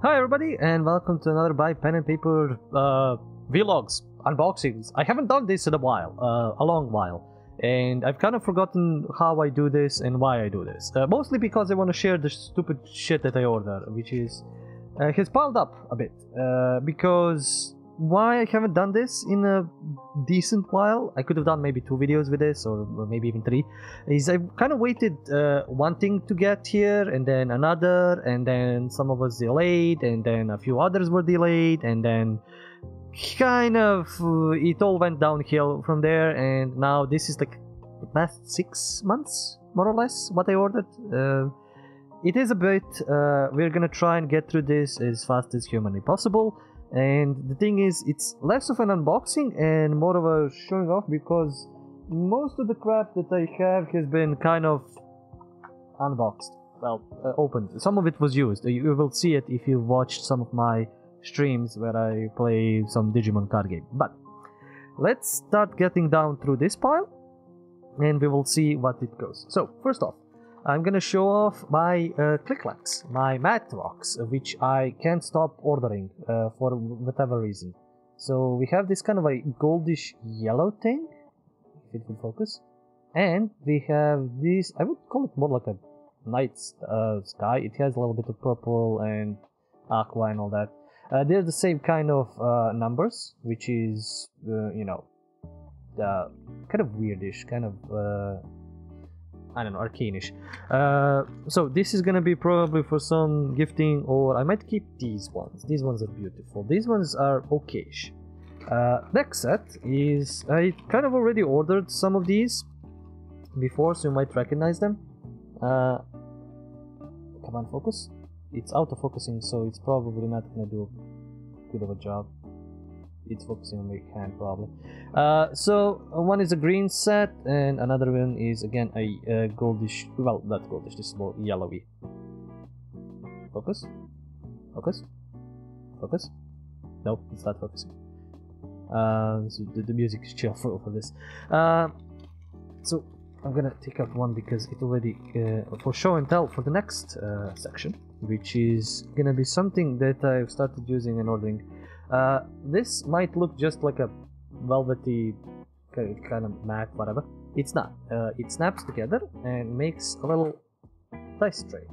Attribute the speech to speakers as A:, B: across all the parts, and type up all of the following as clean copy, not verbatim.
A: Hi everybody, and welcome to another by pen and paper vlogs, unboxings. I haven't done this in a while, a long while, and I've kind of forgotten how I do this and why I do this. Mostly because I want to share the stupid shit that I order, which is has piled up a bit. Because why I haven't done this in a decent while, I could have done maybe 2 videos with this, or maybe even 3, is I kind of waited one thing to get here, and then another, and then some of us delayed, and then a few others were delayed, and then kind of it all went downhill from there, and now this is like the past 6 months, more or less, what I ordered. It is a bit, we're gonna try and get through this as fast as humanly possible. And the thing is, it's less of an unboxing and more of a showing off, because most of the crap that I have has been kind of unboxed. Well, opened. Some of it was used. You will see it if you watched some of my streams where I play some Digimon card game. But let's start getting down through this pile and we will see what it goes. So, first off, I'm gonna show off my Clicklacks, my matte rocks, which I can't stop ordering for whatever reason. So we have this kind of a goldish yellow thing, if it will focus, and we have this, I would call it more like a night sky. It has a little bit of purple and aqua and all that. They're the same kind of numbers, which is, you know, kind of weirdish, kind of I don't know, arcanish. So this is gonna be probably for some gifting, or I might keep these ones. These ones are beautiful. These ones are okayish. Next set is, I kind of already ordered some of these before, so you might recognize them. Come on, focus. It's auto focusing, so it's probably not gonna do good of a job. It's focusing on my hand probably. So one is a green set and another one is again a goldish, well, not goldish, this is more yellowy. Focus, focus, focus. No, it's not focusing. So the music is chill for this. So I'm gonna take out one because it already for show and tell for the next section, which is gonna be something that I've started using and ordering. This might look just like a velvety kind of mat, whatever. It's not. It snaps together and makes a little dice tray,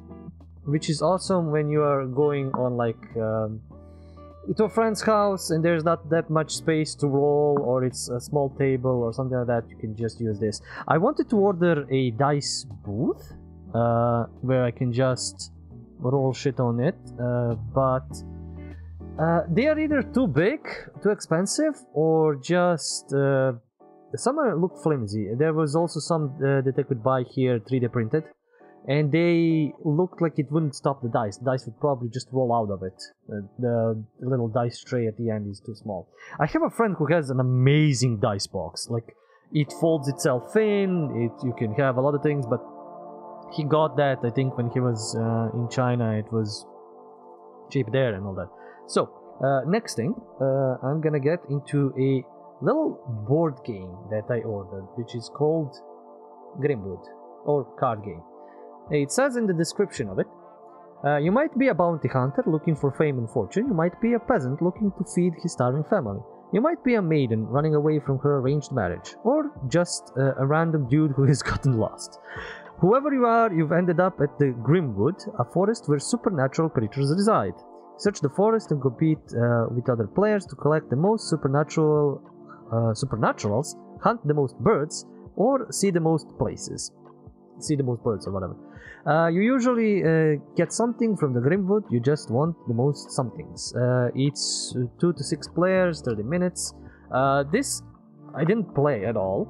A: which is awesome when you are going on like to a friend's house and there's not that much space to roll, or it's a small table or something like that. You can just use this. I wanted to order a dice booth where I can just roll shit on it, but they are either too big, too expensive, or just some look flimsy. There was also some that I could buy here 3D printed, and they looked like it wouldn't stop the dice. The dice would probably just roll out of it. The little dice tray at the end is too small. I have a friend who has an amazing dice box. Like, it folds itself in, you can have a lot of things, but he got that, I think, when he was in China. It was cheap there and all that. So, next thing, I'm gonna get into a little board game that I ordered, which is called Grimwood, or card game. It says in the description of it, you might be a bounty hunter looking for fame and fortune, you might be a peasant looking to feed his starving family, you might be a maiden running away from her arranged marriage, or just a random dude who has gotten lost. Whoever you are, you've ended up at the Grimwood, a forest where supernatural creatures reside. Search the forest and compete with other players to collect the most supernaturals, hunt the most birds, or see the most places. See the most birds or whatever. You usually get something from the Grimwood, you just want the most somethings. It's 2 to 6 players, 30 minutes. This I didn't play at all,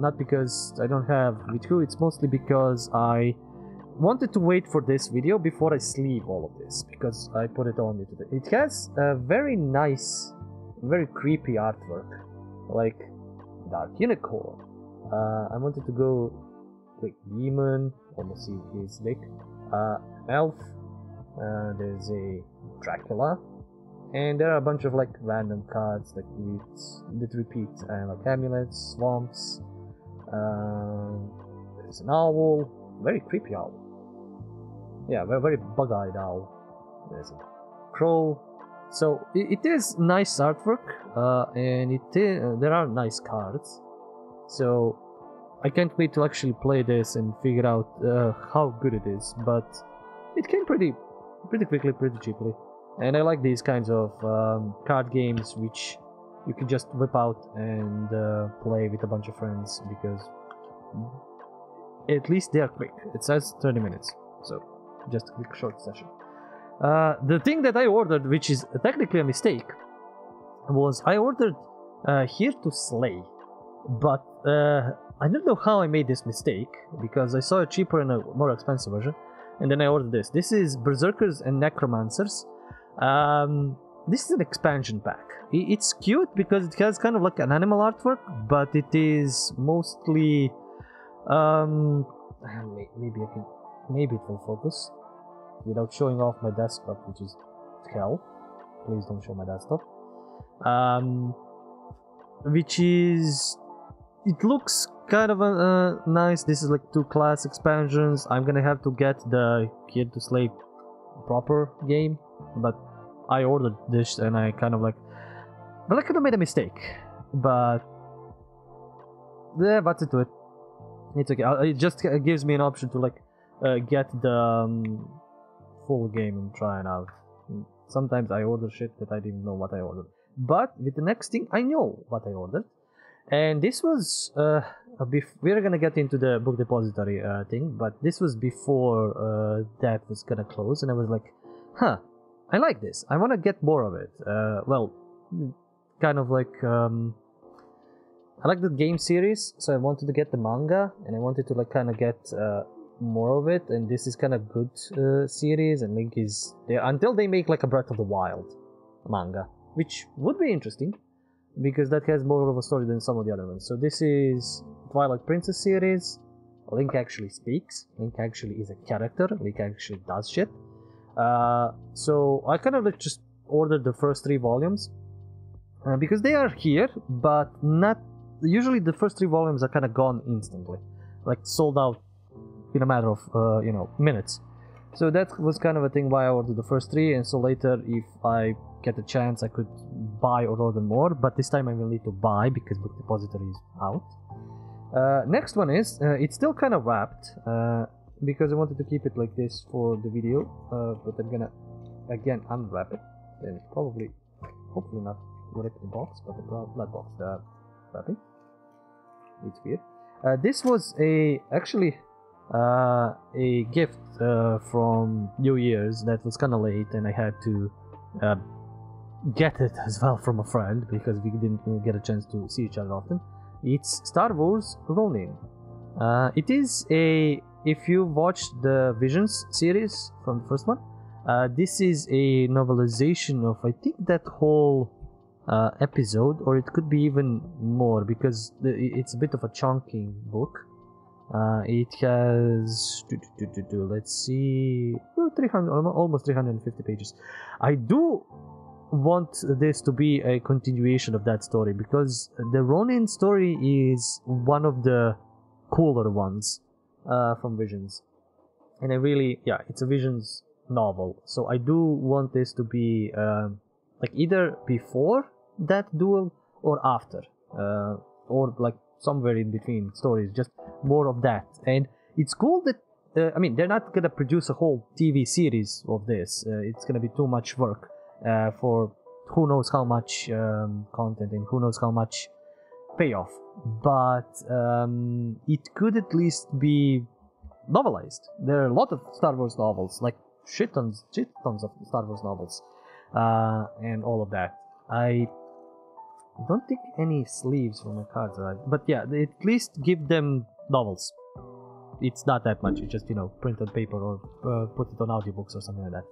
A: not because I don't have with who, it's mostly because I wanted to wait for this video before I sleeve all of this, because I put it on today. It has a very nice, very creepy artwork, like Dark Unicorn. I wanted to go like demon, almost see his dick, elf, there's a Dracula, and there are a bunch of like random cards that repeat, like amulets, swamps, there's an owl, very creepy owl. Yeah, very bug-eyed owl. There's a Crow. So it is nice artwork, and there are nice cards. So I can't wait to actually play this and figure out how good it is. But it came pretty quickly, pretty cheaply, and I like these kinds of card games which you can just whip out and play with a bunch of friends, because at least they are quick. It says 30 minutes, so just a quick short session. The thing that I ordered, which is technically a mistake, was I ordered Here to Slay, but I don't know how I made this mistake, because I saw a cheaper and a more expensive version, and then I ordered this. This is Berserkers and Necromancers. This is an expansion pack. It's cute because it has kind of like an animal artwork, but it is mostly maybe it will focus without showing off my desktop, which is hell. Please don't show my desktop. Which is, it looks kind of nice. This is like 2 class expansions. I'm gonna have to get the Here to Slay proper game, but I ordered this and I kind of like, well, I could have made a mistake, but yeah, what's it to it? It's okay. It just gives me an option to like get the full game and try it out. Sometimes I order shit that I didn't know what I ordered, but with the next thing I know what I ordered, and this was we're gonna get into the book depository thing, but this was before that was gonna close, and I was like, huh, I like this. I want to get more of it. Well, kind of like I like the game series, so I wanted to get the manga, and I wanted to like kind of get more of it. And this is kind of good series, and Link is there until they make like a Breath of the Wild manga, which would be interesting because that has more of a story than some of the other ones. So this is Twilight Princess series. Link actually speaks. Link actually is a character. Link actually does shit. So I kind of like just ordered the first 3 volumes because they are here, but not usually. The first 3 volumes are kind of gone instantly, like sold out in a matter of minutes. So that was kind of a thing why I ordered the first 3, and so later if I get a chance I could buy or order more, but this time I will need to buy because Book Depository is out. Next one is it's still kind of wrapped because I wanted to keep it like this for the video, but I'm gonna again unwrap it, and hopefully not rip the box, but the box, the wrapping. It's weird. This was actually a gift from New Year's that was kind of late, and I had to get it as well from a friend because we didn't get a chance to see each other often. It's Star Wars Ronin. It is if you watched the Visions series from the first one, this is a novelization of, I think, that whole episode, or it could be even more because it's a bit of a chunky book. It has let's see, 300, almost 350 pages. I do want this to be a continuation of that story because the Ronin story is one of the cooler ones from Visions, and I really, it's a Visions novel, so I do want this to be like either before that duel or after, or like somewhere in between stories, just more of that. And it's cool that I mean, they're not gonna produce a whole TV series of this. It's gonna be too much work for who knows how much content and who knows how much payoff, but it could at least be novelized. There are a lot of Star Wars novels, like shit tons of Star Wars novels, and all of that. I don't think any sleeves for my cards arrived, but yeah, they at least give them novels. It's not that much, it's just, print on paper or put it on audiobooks or something like that.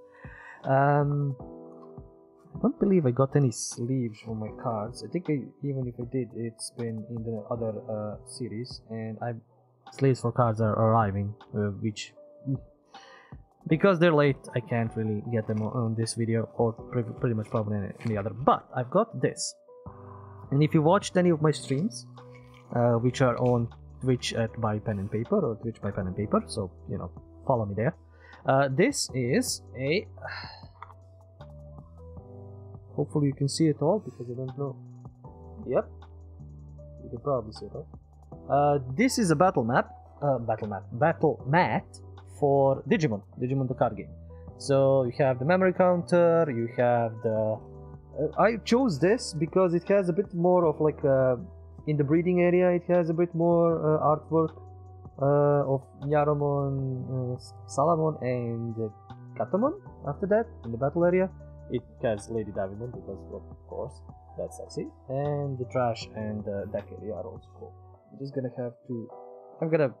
A: I don't believe I got any sleeves for my cards. I think even if I did, it's been in the other series, and sleeves for cards are arriving, which, because they're late, I can't really get them on this video, or pretty much probably any other. But I've got this, and if you watched any of my streams, which are on Twitch at By Pen and Paper, or Twitch by Pen and Paper, so follow me there. This is a Hopefully you can see it all, because I don't know. Yep, you can probably see it all. This is a battle mat for Digimon the card game. So you have the memory counter, you have the... I chose this because it has a bit more of like... in the breeding area, it has a bit more artwork of Nyaromon, Salamon, and Katamon. After that, in the battle area, it has Lady Davimon, because of course, that's sexy. And the trash and the deck area are also cool. I'm just gonna have to... I'm gonna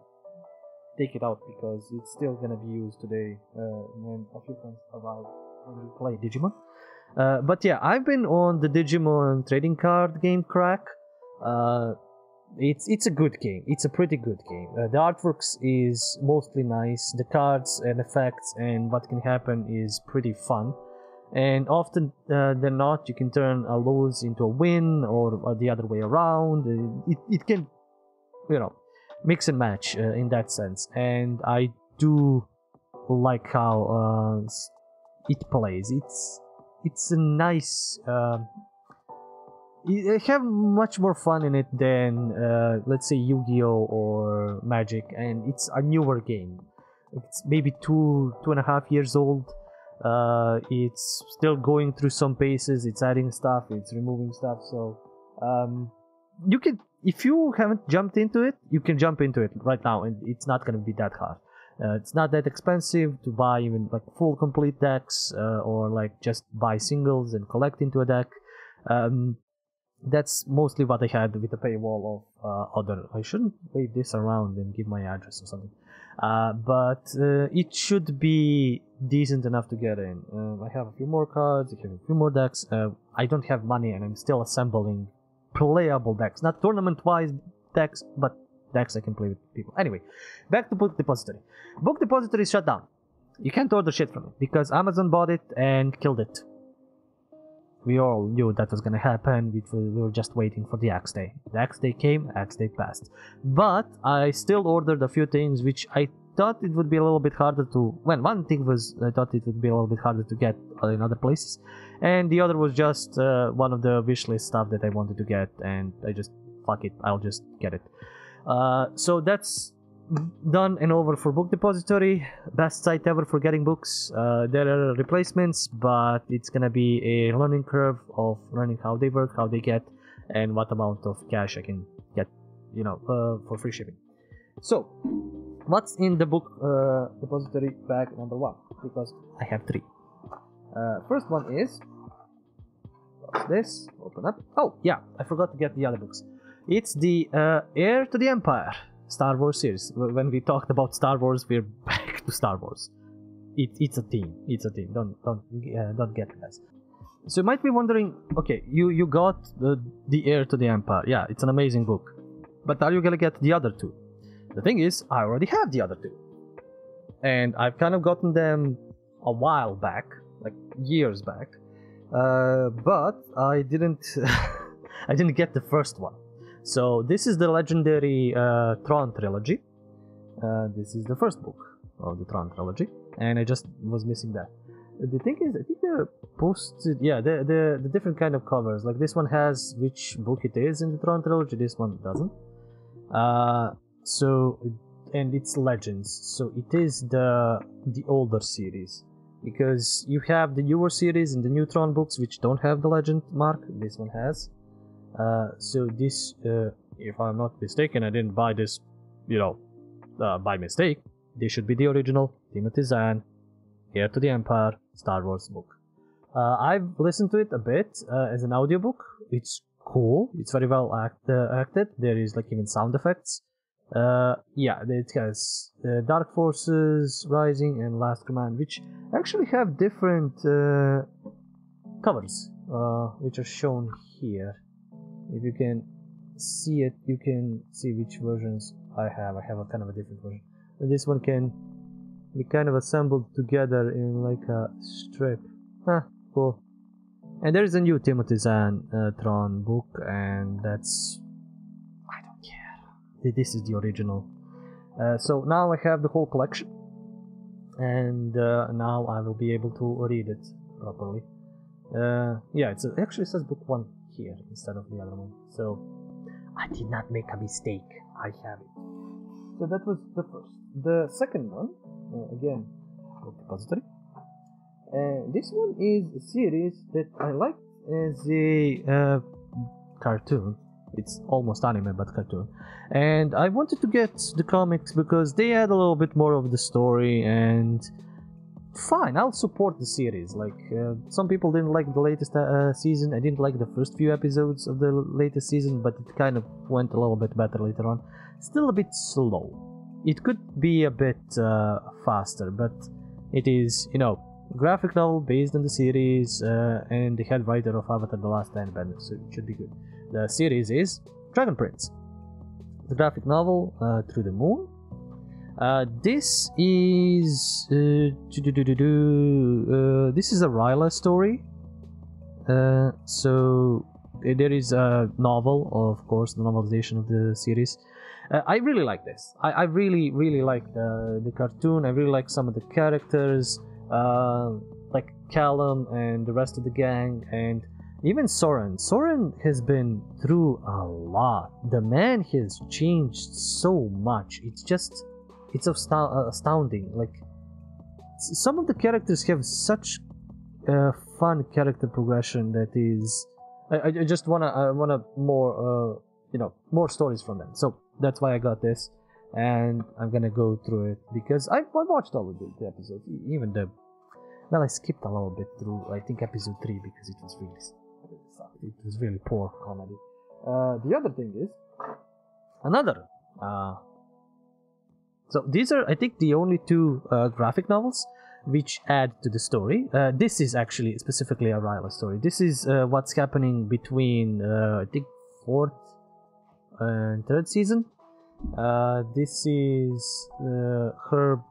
A: take it out because it's still gonna be used today when a few friends arrive when we play Digimon. But yeah, I've been on the Digimon trading card game crack. It's a good game. It's a pretty good game. The artworks is mostly nice. The cards and effects and what can happen is pretty fun. And often than not, you can turn a lose into a win, or the other way around. It can, you know, mix and match in that sense. And I do like how it plays. It's a nice... I have much more fun in it than, let's say, Yu-Gi-Oh! Or Magic, and it's a newer game. It's maybe 2.5 years old. It's still going through some paces. It's adding stuff, it's removing stuff. So you can, if you haven't jumped into it, you can jump into it right now, and it's not gonna be that hard. It's not that expensive to buy even like full complete decks, or like just buy singles and collect into a deck. That's mostly what I had with the paywall of other... I shouldn't wave this around and give my address or something. But it should be decent enough to get in. I have a few more cards, I have a few more decks. I don't have money, and I'm still assembling playable decks. Not tournament-wise decks, but decks I can play with people. Anyway, back to Book Depository. Book Depository is shut down. You can't order shit from it, because Amazon bought it and killed it. We all knew that was gonna happen. We were just waiting for the Axe Day. The Axe Day came, Axe Day passed. But I still ordered a few things which I thought it would be a little bit harder to... Well, one thing was I thought it would be a little bit harder to get in other places. And the other was just one of the wishlist stuff that I wanted to get. And I just... fuck it, I'll just get it. So that's done and over for Book Depository. Best site ever for getting books. There are replacements, but it's gonna be a learning curve of learning how they work, how they get, and what amount of cash I can get, you know, for free shipping. So, what's in the Book Depository bag number 1? Because I have 3. First one is... what's this? Open up. Oh, yeah, I forgot to get the other books. It's the Heir to the Empire Star Wars series. When we talked about Star Wars, we're back to Star Wars. It's a theme. It's a theme. Don't get it, guys. So you might be wondering, okay, you got the Heir to the Empire. Yeah, it's an amazing book. But are you gonna get the other 2? The thing is, I already have the other 2. And I've kind of gotten them a while back, like years back. But I didn't I didn't get the first one. So this is the legendary Tron trilogy. This is the first book of the Tron trilogy, and I just was missing that. The thing is, I think they're posted. Yeah, the different kind of covers. Like this one has which book it is in the Tron trilogy. This one doesn't. So, and it's Legends. So it is the older series, because you have the newer series in the new Tron books which don't have the legend mark. This one has. So this, if I'm not mistaken, I didn't buy this, you know, by mistake. This should be the original Timothy Zahn, Heir to the Empire, Star Wars book. I've listened to it a bit as an audiobook. It's cool. It's very well acted. There is like even sound effects. Yeah, it has Dark Forces, Rising, and Last Command, which actually have different covers, which are shown here. If you can see it, you can see which versions I have. I have a kind of a different version. This one can be kind of assembled together in like a strip. Cool. And there is a new Timothy Zahn Tron book, and that's... I don't care. This is the original. So now I have the whole collection, and now I will be able to read it properly. Yeah, actually says book 1 here instead of the other one. So I did not make a mistake. I have it. So that was the first. The second one, again, Bookdepository. This one is a series that I liked as a cartoon. It's almost anime, but cartoon. And I wanted to get the comics because they had a little bit more of the story, and fine, I'll support the series. Like, some people didn't like the latest season. I didn't like the first few episodes of the latest season, but it kind of went a little bit better later on. Still a bit slow. It could be a bit faster, but it is, graphic novel based on the series, and the head writer of Avatar: The Last Airbender, so it should be good. The series is Dragon Prince. The graphic novel, Through the Moon. This is this is a Ryla story. So there is a novel, of course, the novelization of the series. I really like this. I really like the cartoon. I really like some of the characters, like Callum and the rest of the gang, and even Soren. Soren has been through a lot. The man has changed so much. It's astounding. Like, some of the characters have such fun character progression that is. I just wanna more more stories from them. So that's why I got this, and I'm gonna go through it because I watched all of the episodes, even the. Well, I skipped a little bit through, I think, episode 3 because it was really poor comedy. The other thing is another. So these are, I think, the only 2 graphic novels which add to the story. This is actually specifically a Ryla story. This is what's happening between, I think, 4th and 3rd season. This is her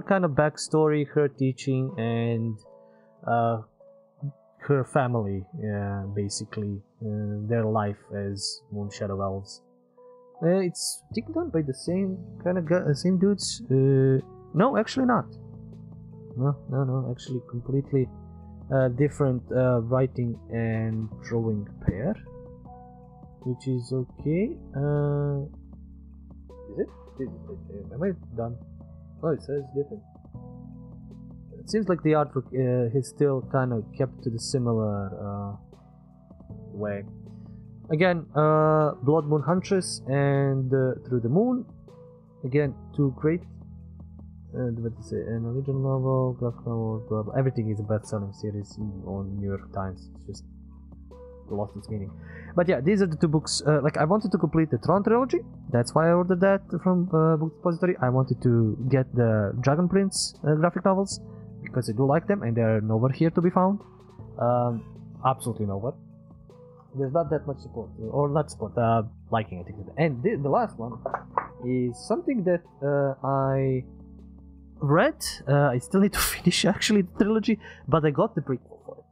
A: kind of backstory, her teaching, and her family, basically, their life as Moon Shadow Elves. It's done by the same kind of same dudes. No, actually not. No, actually completely different writing and drawing pair, which is okay. Is it? Am I done? Oh, it says different. It seems like the artwork is still kind of kept to the similar way. Again, Blood Moon Huntress and Through the Moon. Again, 2 great. What to say? An original novel, graphic novel, blah, blah. Everything is a best-selling series on New York Times. It's just lost its meaning. But yeah, these are the 2 books. Like, I wanted to complete the Tron trilogy. That's why I ordered that from Bookdepository. I wanted to get the Dragon Prince graphic novels because I do like them, and they're nowhere here to be found. Absolutely nowhere. There's not that much support, or not support, liking, I think. And the last one is something that I read. I still need to finish, actually, the trilogy, but I got the prequel for it.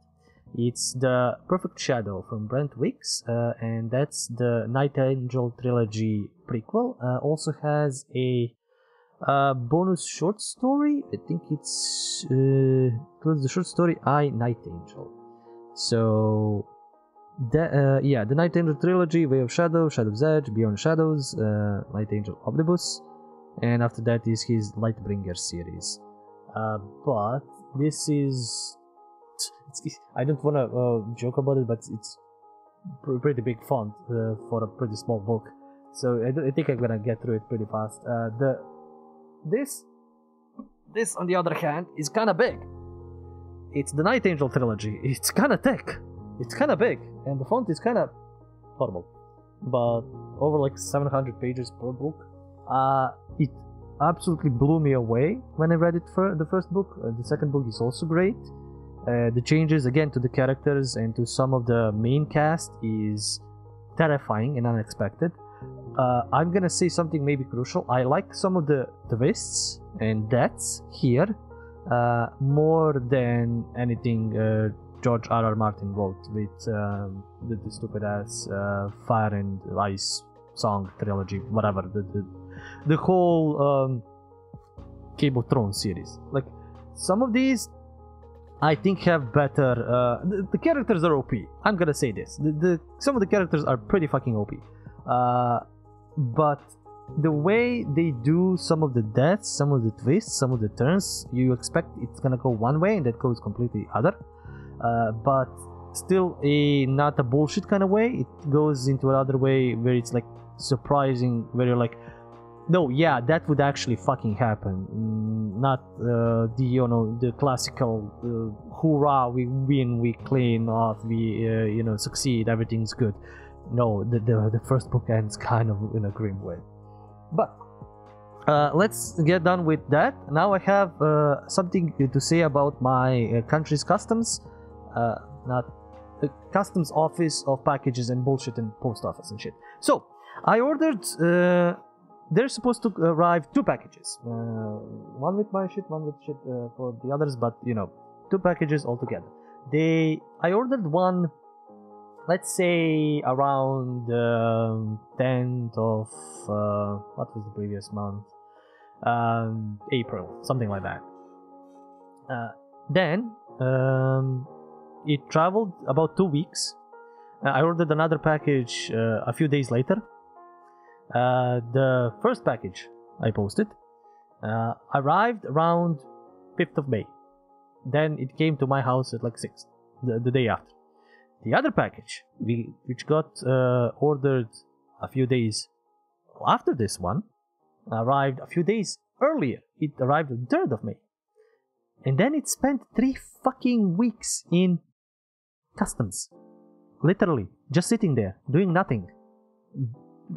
A: It's The Perfect Shadow from Brent Weeks, and that's the Night Angel trilogy prequel. Also has a bonus short story. I think it's includes the short story I, Night Angel. So the Night Angel trilogy: Way of Shadow, Shadow's Edge, Beyond Shadows, Night Angel Omnibus, and after that is his Lightbringer series. But this is, I don't want to joke about it, but it's pretty big font for a pretty small book, so I think I'm gonna get through it pretty fast. This on the other hand is kind of big. It's the Night Angel trilogy. It's kind of thick. It's kind of big, and the font is kind of horrible. But over like 700 pages per book. It absolutely blew me away when I read it for the first book. The second book is also great. The changes again to the characters and to some of the main cast is terrifying and unexpected. I'm gonna say something maybe crucial. I like some of the twists and deaths here more than anything George R.R. Martin wrote with the stupid ass Fire and Ice Song trilogy, whatever, the whole Game of Thrones series. Like, some of these I think have better. The characters are OP. I'm gonna say this. Some of the characters are pretty fucking OP. But the way they do some of the deaths, some of the twists, some of the turns, you expect it's gonna go one way and that goes completely other. But still not a bullshit kind of way. It goes into another way where it's like surprising, where you're like, no, yeah, that would actually fucking happen. Not the classical hoorah, we win, we clean off, we succeed, everything's good. No, the first book ends kind of in a grim way. But let's get done with that. Now I have something to say about my country's customs, not the customs office of packages and bullshit and post office and shit. So I ordered. They're supposed to arrive 2 packages. One with my shit, one with shit for the others, but 2 packages altogether. I ordered one, let's say around 10th of what was the previous month? April, something like that. Then it traveled about 2 weeks. I ordered another package a few days later. The first package I posted arrived around 5th of May. Then it came to my house at like 6th, the day after. The other package, which got ordered a few days after this one, arrived a few days earlier. It arrived on 3rd of May. And then it spent 3 fucking weeks in customs. Literally, just sitting there, doing nothing.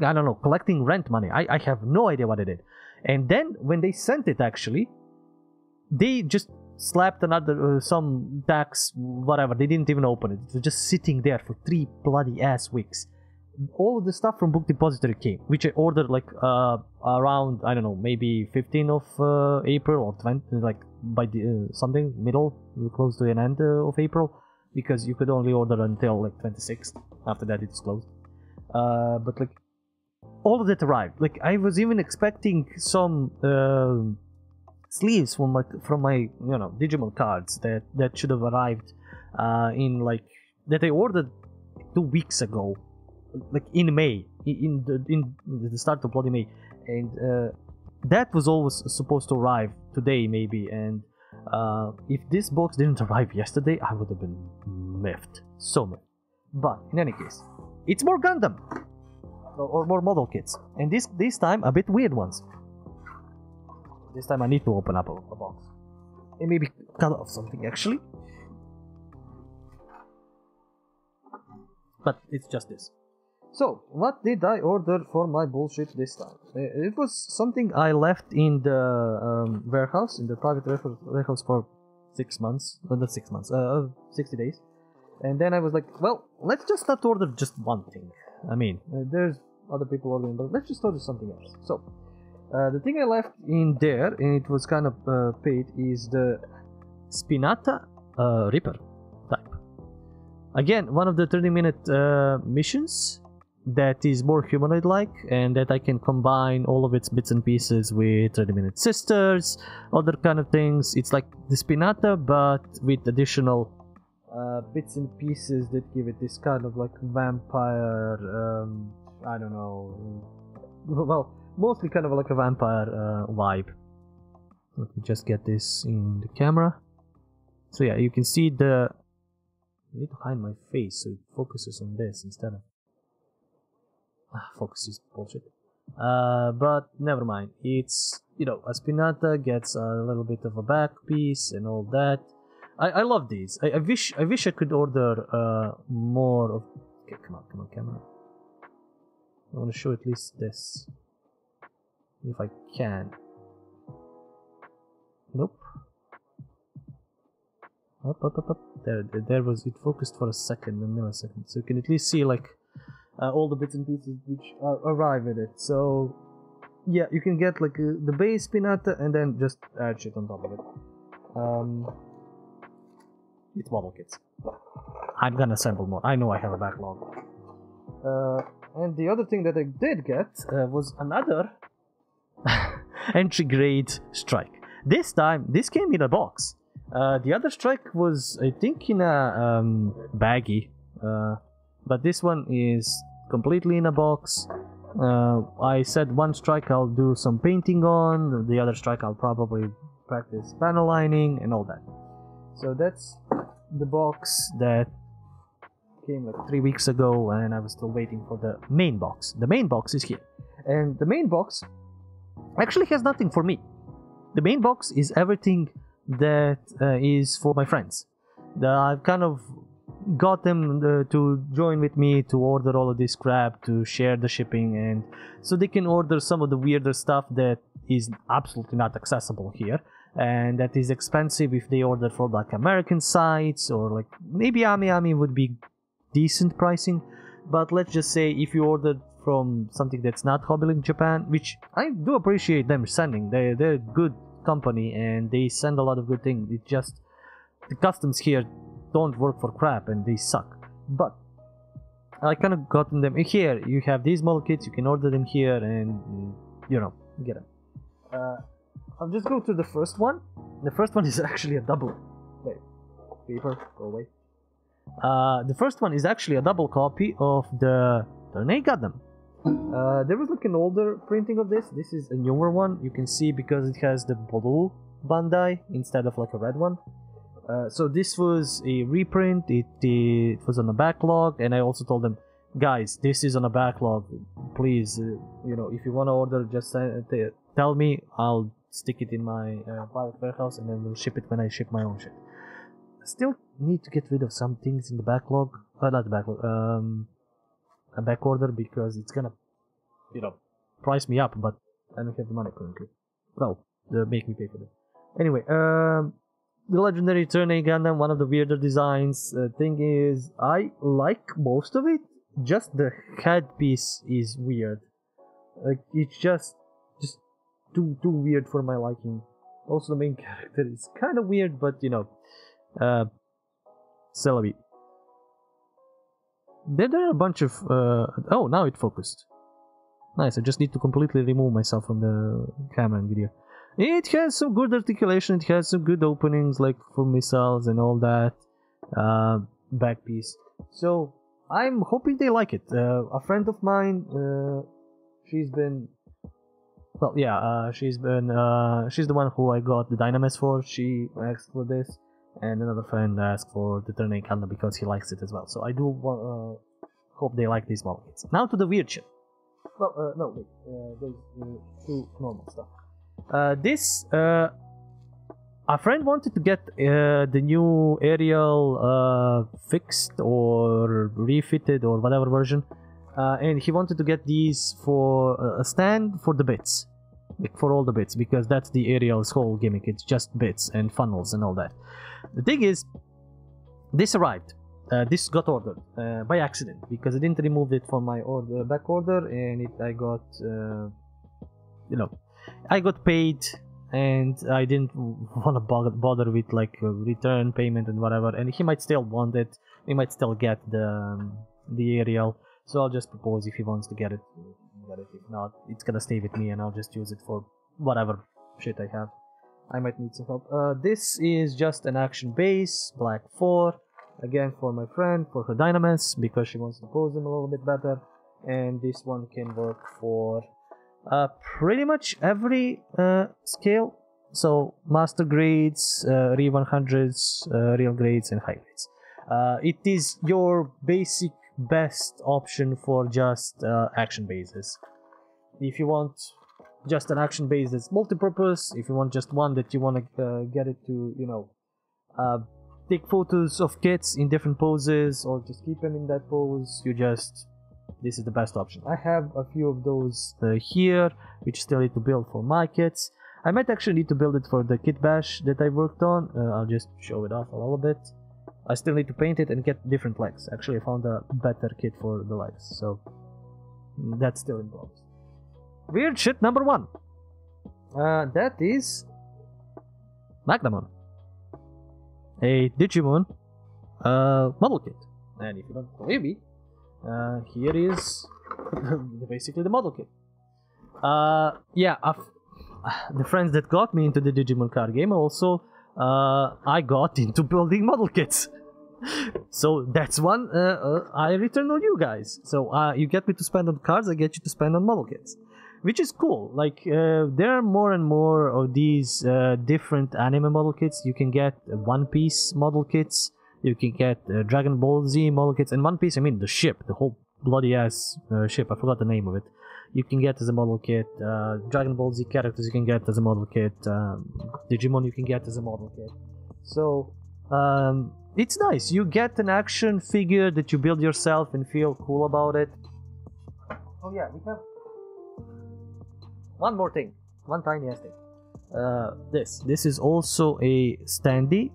A: I don't know, collecting rent money. I have no idea what they did. And then when they sent it, actually, they just slapped another some tax, whatever. They didn't even open it. It was just sitting there for 3 bloody ass weeks. All of the stuff from Bookdepository came, which I ordered like around, I don't know, maybe 15th of April or 20, like by the something middle, close to an end of April, because you could only order until like 26th. After that, it's closed. But like, all of it arrived. Like, I was even expecting some sleeves from my Digimon cards that should have arrived in like that I ordered 2 weeks ago, like in May, in the start of bloody May, and that was always supposed to arrive today maybe. And if this box didn't arrive yesterday, I would have been miffed, so miffed. But in any case, it's more Gundam. Or more model kits, and this time a bit weird ones. This time I need to open up a box and maybe cut off something actually, but it's just this. So what did I order for my bullshit this time? It was something I left in the warehouse, in the private warehouse for 6 months. Not 6 months, 60 days. And then I was like, well, let's just not order just one thing. I mean, there's other people ordering, but let's just order something else. So, the thing I left in there, and it was kind of paid, is the Spinata Ripper type. Again, one of the 30-minute missions that is more humanoid-like, and that I can combine all of its bits and pieces with 30-minute sisters, other kind of things. It's like the Spinata, but with additional bits and pieces that give it this kind of like vampire, I don't know, well, mostly kind of like a vampire vibe. Let me just get this in the camera. So yeah, you can see I need to hide my face so it focuses on this instead of focus is bullshit. But never mind. It's, a Spinata gets a little bit of a back piece and all that. I love these. I wish I could order more of. Okay, come on, camera. I want to show at least this, if I can. Nope. Up. There was it focused for a millisecond. So you can at least see like all the bits and pieces which arrive at it. So yeah, you can get like the base Spinata and then just add shit on top of it. It's model kits. I'm gonna assemble more. I know I have a backlog. And the other thing that I did get was another entry grade strike. This time, this came in a box. The other strike was, I think, in a baggie, but this one is completely in a box. I said one strike I'll do some painting on, the other strike I'll probably practice panel lining and all that. So that's the box that came like 3 weeks ago, and I was still waiting for the main box. The main box is here, and the main box actually has nothing for me. The main box is everything that is for my friends. I've kind of got them to join with me to order all of this crap, to share the shipping, and so they can order some of the weirder stuff that is absolutely not accessible here, and that is expensive if they order from like American sites, or like maybe Ami would be decent pricing, but let's just say if you ordered from something that's not Hobbylink Japan, which I do appreciate them sending, they're good company and they send a lot of good things. It just the customs here don't work for crap and they suck. But I kind of gotten them here. You have these model kits, you can order them here and you know, get them. I'll just go to the first one. The first one is actually a double. Wait, paper, go away. The first one is actually a double copy of the Tornado Gundam. There was like an older printing of this. This is a newer one. You can see because it has the blue Bandai instead of like a red one. So this was a reprint. It was on a backlog, and I also told them, guys, this is on a backlog. Please, you know, if you want to order, just tell me. I'll stick it in my warehouse, and then we'll ship it when I ship my own shit. I still need to get rid of some things in the backlog. Not the backlog. A back order, because it's gonna, you know, price me up, but I don't have the money currently. Well, make me pay for that. Anyway, the legendary Tornado Gundam, one of the weirder designs. Thing is, I like most of it. Just the headpiece is weird. Like it's just too weird for my liking. Also, the main character is kind of weird, but you know, Celebi. There are a bunch of oh, now it focused. Nice. I just need to completely remove myself from the camera and video. It has some good articulation. It has some good openings, like for missiles and all that. Back piece. So I'm hoping they like it. A friend of mine, she's been, well, yeah, she's the one who I got the Dynamis for. She asked for this. And another friend asked for the Tornado Gundam because he likes it as well. So I do hope they like these model kits. Now to the weird shit. Well, no, wait. There's two normal stuff. This, a friend wanted to get the new aerial fixed or refitted or whatever version. And he wanted to get these for a stand for the bits. Like for all the bits, because that's the aerial's whole gimmick. It's just bits and funnels and all that. The thing is, this arrived. This got ordered by accident because I didn't remove it from my back order, and I got, you know, I got paid, and I didn't want to bother with like return payment and whatever. And he might still want it. He might still get the aerial. So I'll just propose if he wants to get it. If not, it's gonna stay with me, and I'll just use it for whatever shit I have. I might need some help. This is just an action base, black 4. Again, for my friend, for her Dynamis, because she wants to pose them a little bit better. And this one can work for pretty much every scale. So, master grades, Re 100s, real grades, and high grades. It is your basic best option for just action bases. If you want just an action base that's multi-purpose, if you want just one that you want to get it to, you know, take photos of kits in different poses or just keep them in that pose, this is the best option. I have a few of those here, which still need to build for my kits. I might actually need to build it for the kit bash that I worked on. I'll just show it off a little bit. I still need to paint it and get different legs. Actually, I found a better kit for the legs, so that's still in progress. Weird shit number 1. That is Magnamon, a Digimon model kit. And if you don't believe me, here is basically the model kit. Yeah, the friends that got me into the Digimon card game also I got into building model kits. So that's one I return on you guys. So you get me to spend on cards, I get you to spend on model kits, which is cool. Like there are more and more of these different anime model kits. You can get One Piece model kits, you can get Dragon Ball Z model kits, and One Piece I mean the ship, the whole bloody ass ship, I forgot the name of it. You can get as a model kit. Dragon Ball Z characters you can get as a model kit. Digimon you can get as a model kit. So it's nice. You get an action figure that you build yourself and feel cool about it. Oh yeah, we have one more thing. One tiny ass thing. This is also a standee.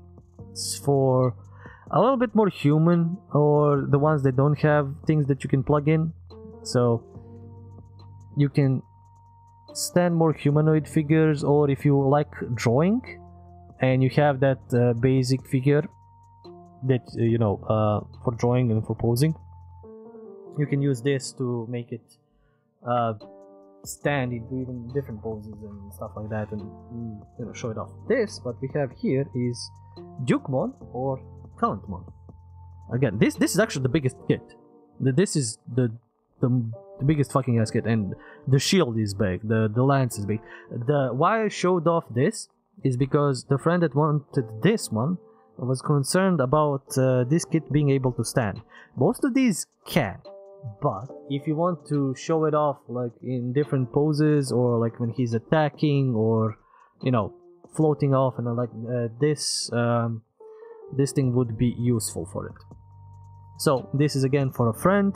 A: It's for a little bit more human, or the ones that don't have things that you can plug in. So you can stand more humanoid figures, or if you like drawing and you have that basic figure that you know for drawing and for posing, you can use this to make it stand into even different poses and stuff like that, and you know, show it off. This what we have here is Dukemon or Countmon. Again, this is actually the biggest kit. This is the biggest fucking ass kit, and the shield is big, the lance is big. Why I showed off this is because the friend that wanted this one was concerned about this kit being able to stand. Most of these can, but if you want to show it off like in different poses, or like when he's attacking, or you know, floating off, and like this thing would be useful for it. So this is again for a friend.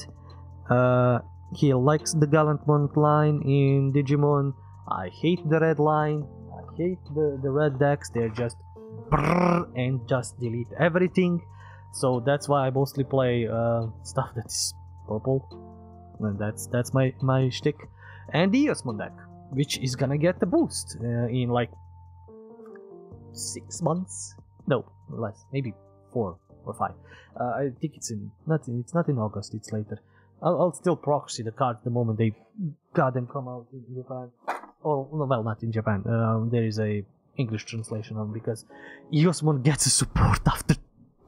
A: He likes the Gallantmon line in Digimon. I hate the red line. I hate the red decks. They're just and just delete everything. So that's why I mostly play stuff that is purple, and that's my shtick. And the Eosmon deck, which is gonna get a boost in like 6 months. No, less, maybe 4 or 5. I think it's not in August. It's later. I'll still proxy the cards the moment they goddamn come out in Japan. Or well, not in Japan. There is a English translation on, because Eosmon gets a support after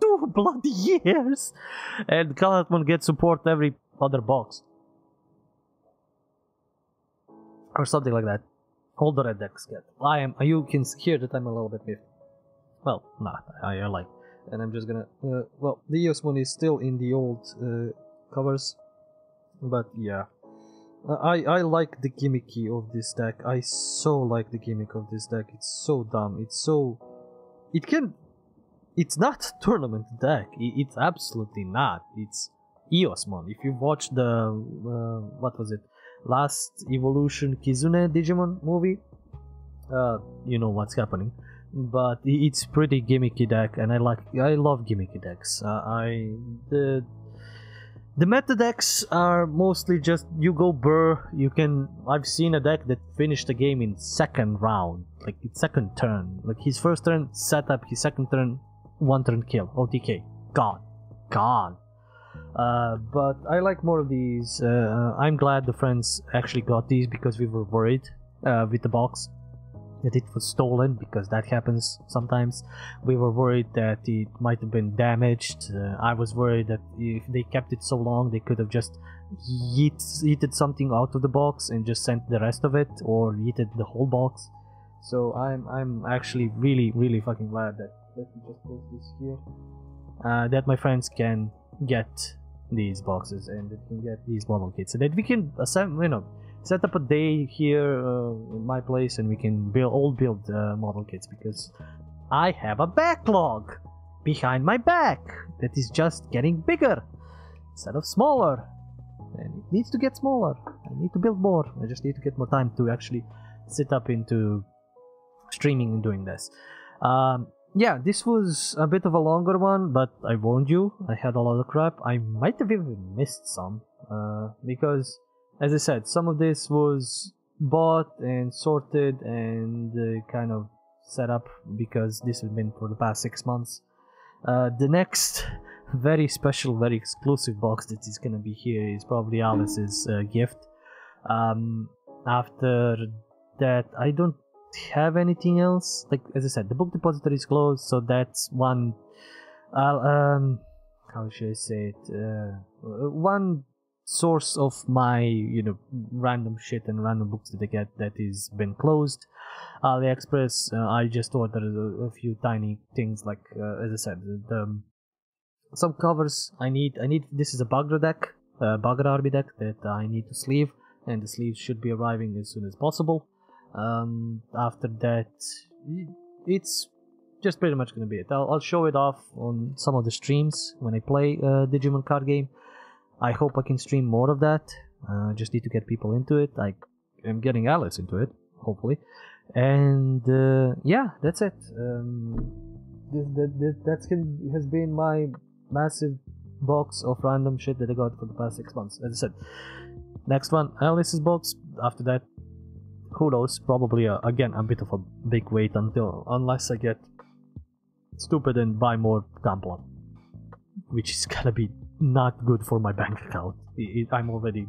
A: 2 bloody years, and Gallantmon gets support every other box or something like that. All the red decks get. You can hear that I'm a little bit miffed. Well, nah, I like, and I'm just gonna. Well, the Eosmon is still in the old covers, but yeah. I like the gimmicky of this deck. I so like the gimmick of this deck. It's so dumb. It's not tournament deck. It's absolutely not. It's Eosmon. If you watched the what was it, last Evolution Kizune Digimon movie, you know what's happening. But it's pretty gimmicky deck, and I love gimmicky decks. The meta decks are mostly just you go burr. I've seen a deck that finished the game in 2nd round, like its 2nd turn. Like his 1st turn setup, his 2nd turn 1 turn kill, OTK, gone. But I like more of these. I'm glad the friends actually got these, because we were worried with the box that it was stolen, because that happens sometimes. We were worried that it might have been damaged. I was worried that if they kept it so long, they could have just yeeted something out of the box and just sent the rest of it, or yeeted the whole box. So I'm actually really fucking glad that we just put this here, that my friends can get these boxes and they can get these model kits, so that we can set up a day here in my place, and we can build model kits, because I have a backlog behind my back that is just getting bigger instead of smaller, and it needs to get smaller. I need to build more. I just need to get more time to actually sit up into streaming and doing this. Yeah, this was a bit of a longer one, but I warned you, I had a lot of crap. I might have even missed some, because as I said, some of this was bought and sorted and kind of set up, because this has been for the past 6 months. The next very special, very exclusive box that is gonna be here is probably Alice's gift. After that, I don't have anything else. Like, as I said, the book depository is closed, so that's one. How should I say it? One source of my, random shit and random books that I get that is been closed. AliExpress, I just ordered a few tiny things, like as I said, some covers. I need. This is a Bagra deck, Bagra army deck that I need to sleeve, and the sleeves should be arriving as soon as possible. After that, it's just pretty much gonna be it. I'll show it off on some of the streams when I play Digimon card game. I hope I can stream more of that. Just need to get people into it. I'm getting Alice into it, hopefully. And yeah, that's it. That has been my massive box of random shit that I got for the past 6 months. As I said, next one, Alice's box. After that, who knows? Probably again a bit of a big wait unless I get stupid and buy more Gamplon, which is gonna be not good for my bank account. I'm already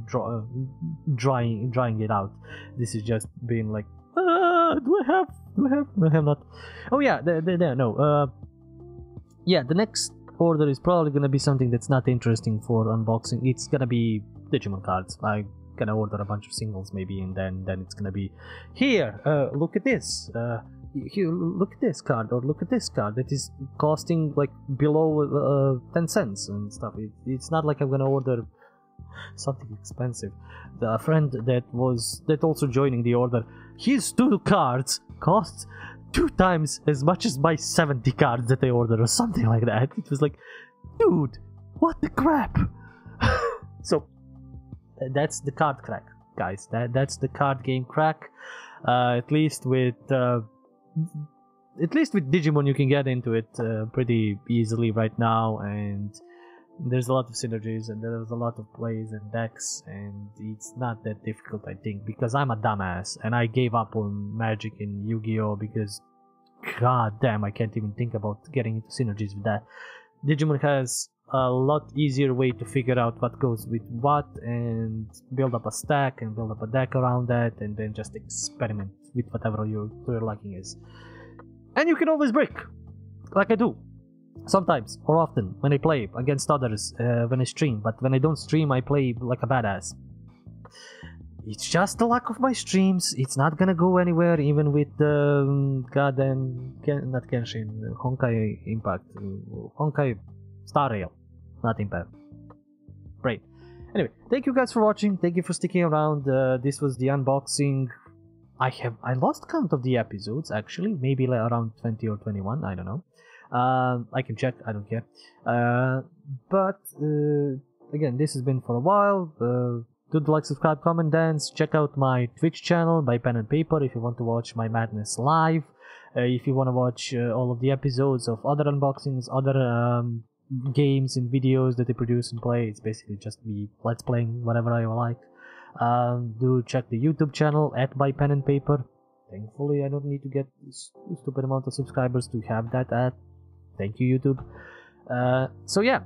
A: drying it out. This is just being like, do I have not? Oh yeah, yeah, the next order is probably gonna be something that's not interesting for unboxing. It's gonna be Digimon cards. I'm gonna order a bunch of singles maybe, and then it's gonna be here. Look at this. Here, look at this card, or look at this card that is costing like below 10 cents and stuff. It's not like I'm gonna order something expensive. The friend that also joining the order, his 2 cards cost 2 times as much as my 70 cards that I ordered, or something like that. It was like, dude, what the crap? So that's the card crack, guys. That's the card game crack. At least with Digimon you can get into it pretty easily right now, and there's a lot of synergies and there's a lot of plays and decks, and it's not that difficult, I think, because I'm a dumbass and I gave up on Magic and Yu-Gi-Oh because god damn, I can't even think about getting into synergies with that. Digimon has a lot easier way to figure out what goes with what and build up a stack and build up a deck around that, and then just experiment with whatever your liking is. And you can always break, like I do sometimes or often when I play against others when I stream. But when I don't stream, I play like a badass. It's just the luck of my streams. It's not gonna go anywhere, even with the goddamn not Genshin, Honkai Impact, Honkai Star Rail, not Impact. Great. Anyway, thank you guys for watching. Thank you for sticking around. This was the unboxing. I lost count of the episodes, actually. Maybe like around 20 or 21, I don't know. I can check, I don't care. But again, this has been for a while. Do like, subscribe, comment, dance. Check out my Twitch channel by Pen and Paper if you want to watch my madness live. If you want to watch all of the episodes of other unboxings, other games and videos that I produce and play, it's basically just me let's playing whatever I like. Do check the YouTube channel at by Pen and Paper. Thankfully, I don't need to get a stupid amount of subscribers to have that ad. Thank you, YouTube. So yeah,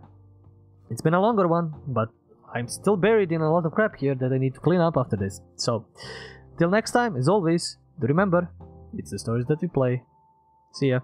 A: it's been a longer one, but I'm still buried in a lot of crap here that I need to clean up after this. So, till next time, as always, do remember, it's the stories that we play. See ya.